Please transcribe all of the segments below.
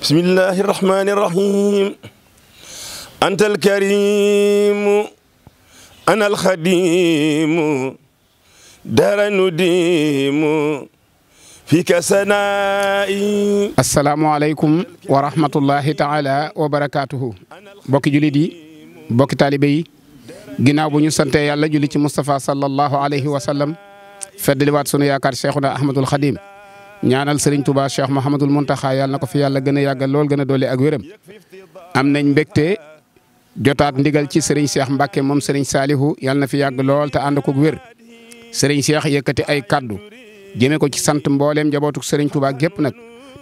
bismillahi irrahmani irrahim anta alkarimu ana alxadimu dara nudimu fika sanaa'i. asalaamualeykum wa rahmatullahi taala wa barakaatuhu. bokki jullit yi bokki taalibe yi ginnaaw bu ñu sante yàlla julli ci Moustapha sallallahu alayhi wa sallam feddaliwaat sunu yaakaar Cheikhuna Ahmadul Xadim ñaanal Serigne Touba Cheikh Mouhamadul Mountakha yàlla na ko fi yàlla gën a yàggal lool gën a doole ak wéram. am nañ mbégte jotaat ndigal ci Serigne Cheikh Mbacke moom Serigne Salihu yàlla na fi yàgg lool te ànd ko wér. Serigne Cheikh yëkkati ay kaddu jëmee ko ci sant mbooleem njabootu Serigne Touba gépp nag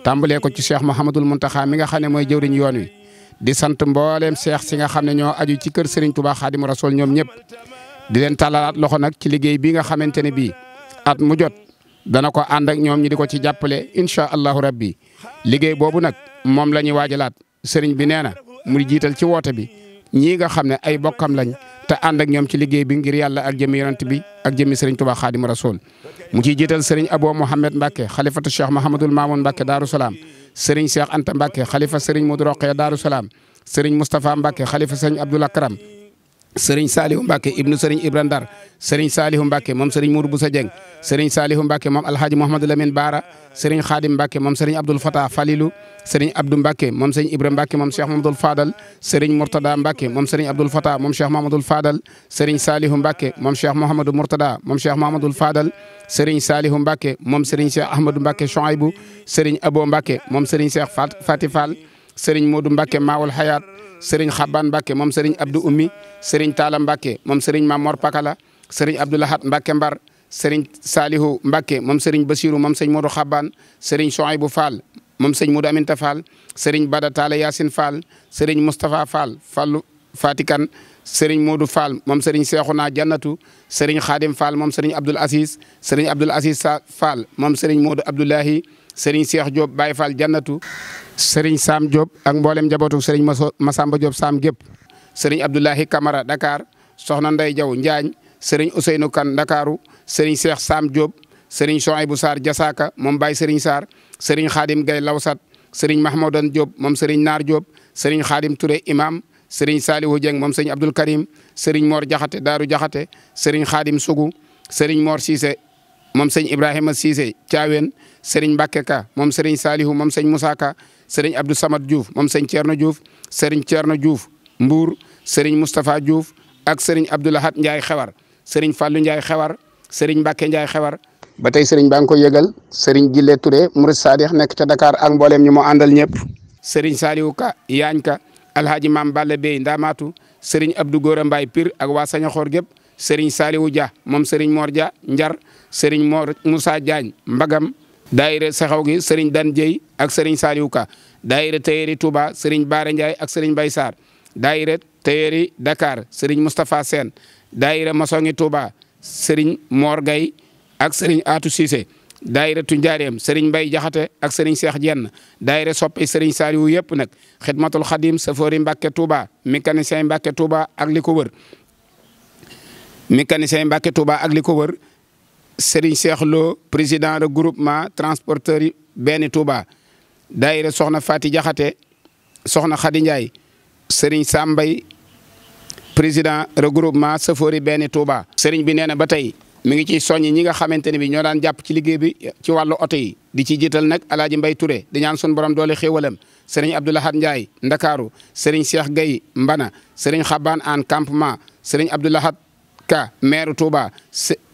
tàmbalee ko ci Cheikh Mouhamadul Mountakha mi nga xam ne mooy jëwriñ yoon wi. di sant mbooleem Cheikh si nga xam ne ñoo aju ci kër Serigne Touba Xaadimu Rasuul ñoom ñëpp di leen tàllalaat loxo nag ci liggéey bi nga xamante ne bii at mu jot dana ko ànd ak ñoom ñi di ko ci jàppale incha allahu rabbi liggéey boobu nag moom la ñuy waajalaat sëriñ bi nee na mu jiital ci woote bi ñii nga xam ne ay bokkam lañ te ànd ak ñoom ci liggéey bi ngir yàlla ak jëmi yonent bi ak jëmi sëriñ Touba Xaadimu Rasuul mu ciy jiital sëriñ Abo Mouhamed Mbacke xalifatu Cheikh Mahamadul Mamoun Mbacke Daaru Salaam sëriñ Cheikh Anta Mbacke xalifa sëriñ Modou Rokhaya Daaru Salaam sëriñ Moustapha Mbacke xalifa sëriñ Abdoul Akram sëriñ Salihu Mbacke ibnu sëriñ Ibra Ndar sëriñ Salihu Mbacke moom sëriñ Mourou Boussa Dieng sëriñ Salihu Mbacke moom Alhaji Mouhamadou Lamine Baara sëriñ Khadim Mbacke moom sëriñ Abdoul Fatah Falilou sëriñ Abdou Mbacke moom sëriñ Ibra Mbacke moom Cheikh Mamadou Fadal sëriñ Mourtada Mbacke moom sëriñ Abdoul Fatah moom Cheikh Mamadou Fadal sëriñ Salihu Mbacke moom Cheikh Mouhamadou Mourtada moom Cheikh Mamadou Fadal sëriñ Salihu Mbacke moom sëriñ Cheikh Ahmadou Mbacke Chouaïbou sëriñ Abo Mbacke moom sëriñ Cheikh Fati Fall sëriñ Modou Mbacke Maawul Hayat sëriñ Xaban Mbacke moom sëriñ Abdou Ummi sëriñ Talla Mbacke moom sëriñ Mamor Pakala sëriñ Abdoulahat Mbacke Mbar sëriñ Salihu Mbacke moom sëriñ Basiru moom sëñ Modou Xaban sëriñ Chouaïbou Fall moom sëñ Modou Aminta Fall sëriñ Bada Talla Yacine Fall sëriñ Moustapha Fall Fallu Fatikan sëriñ Modou Fall moom sëriñ Cheikhouna Jannatu sëriñ Khadim Fall moom sëriñ Abdoul Aziz sëriñ Abdoul Aziz Fall moom sëriñ Modou Abdoulahi sëriñ Cheikh Diop Baye Fall Jannatu sëriñ Sam Diop ak mboolem njabootu sëriñ Masamba Diop Sam gépp sëriñ Abdoulahi Camara Dakar soxna Ndey Jaw Njaañ sëriñ Ousseynou Kane Dakaru sëriñ Cheikh Sam Diop sëriñ Chouaïbou Sarr Jasaka moom Baye sëriñ Sarr sëriñ Khadim Gay Lawsat sëriñ Mahmoudan Diop moom sëriñ Naar Diop sëriñ Khadim Touré imam sëriñ Salihu Dieng moom sëriñ Abdoul Karim sëriñ Mor Jaxate Daaru Jaxate sëriñ Khadim Sougou sëriñ Mor Cissé moom sëriñ Ibrahima Cissé Thiawen sëriñ Mbacke Ka moom sëriñ Salihu moom sëriñ Moussa Ka sëriñ Abdou Samad Diouf moom sëriñ Thierno Diouf sëriñ Thierno Diouf Mbour sëriñ Moustapha Diouf ak sëriñ Abdoulahat Ndiaye Xewar sëriñ Fallou Ndiaye Xewar sëriñ Mbacke Ndiaye Xewar ba tey sëriñ baa ngi ko yëgal sëriñ Jille Touré Mourid Sadikh nekk ca Dakar ak mbooleem ñu moo àndal ñëpp sëriñ Saliou Ka Yaañ Ka Alhaji Mam Balla Bey Ndamatu sëriñ Abdou Gora Mbaye Pire ak waa Sañaxoor gépp sëriñ Saliou Dia moom sëriñ Mor Dia Njar sëriñ Mor Moussa Diagne Mbagam daayira saxaw gi sëriñ Dan Dieye ak sëriñ Saliou Ka daayira Tayeri Touba sëriñ Baara Ndiaye ak sëriñ Bay Sarr daayira Tayeri Dakar sëriñ Moustapha Sène daayira Masongi Touba sëriñ Mor Gay ak sëriñ Atou Cissé daayira Tunjaareem sëriñ Mbay Jaxate ak sëriñ Cheikh Jenn daayira soppi sëriñ Saliou yëpp nag Xidmatul Xadim Safori Mbacke Touba mécanicien Mbacke Touba ak li ko wër mécanicien Mbacke Touba ak li ko wër Serigne Cheikh Lo président de groupement transporteur yi benn Touba daayira soxna Fati Jaxate soxna Khady Ndiaye Serigne Sambay président regroupement Safori benn Touba. Serigne bi nee na ba tey mi ngi ciy soññi ñi nga xamante ne bi ñoo daan jàpp ci liggéey bi ci wàllu oto yi di ci jiital nag Alaaji Mbay Touré di ñaan sun borom doole xéewalam Serigne Abdoulahat Ndiaye Ndakaaru Serigne Cheikh Gueye Mbana Serigne Xaban an campement Serigne Abdoulahat Ka maire Touba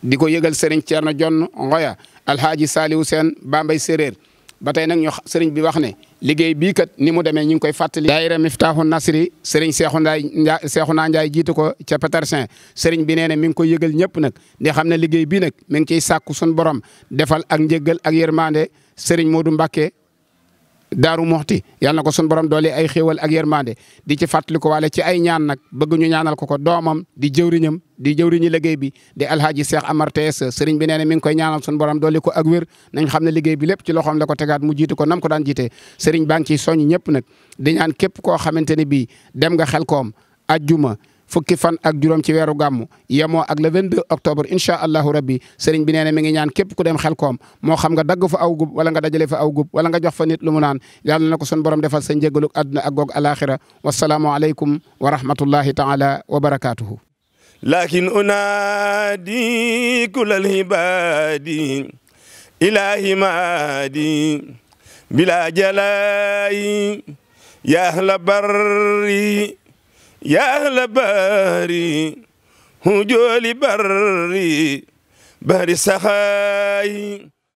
di ko yëgal Serigne Thierno Jonn Ngoya Alhaji Saliou Sène Bambay Séréer ba tey nag ñu Serigne bi wax ne liggéey bii kat ni mu demee ñu ngi koy fàttali. daayira Miftaahu Nasri Serigne Cheikhouna Ndiaye jiitu ko ca Petersen Serigne bi nee na mi ngi koy yëgal ñëpp nag di xam ne liggéey bii nag mi ngi ciy sàkku sun borom defal ak njëggal ak yërmande Serigne Modou Mbacke Daaru Moxti yàlla na ko sun borom doole ay xéewal ak yërmande di ci fàttali ko waale ci ay ñaan nag bëgg ñu ñaanal ko doomam di jëwriñam di jëwriñu liggéey bi di Alhaji Cheikh Amar TS Serigne bi nee na mi ngi koy ñaanal sun borom doole ko ak wér nañ xam ne liggéey bi lépp ci loxoom la ko tegaat mu jiitu ko nam ko daan jiitee Serigne baa ngi ciy soññ ñëpp nag di ñaan képp koo xamante ne bii dem nga Xelkom ajjuma fukki fan ak juróom ci weeru gàmmu yemoo ak le 22 octobre incha allahu rabbi sëriñ bi nee na mi ngi ñaan képp ku dem Xelkom moo xam nga dagg fa aw gub wala nga dajale fa aw gub wala nga jox fa nit lu mu naan yàlla na ko sun borom defal sa njéggaluk àdduna ak goog alaxira wasalaamu aleykum wa rahmatullahi taala wa barakatuhu. lakin unaadi kulal hibaadi ilahi maadi bila jalaayi ya ahla barri ya ahla bari hujoli barri bari saxaayi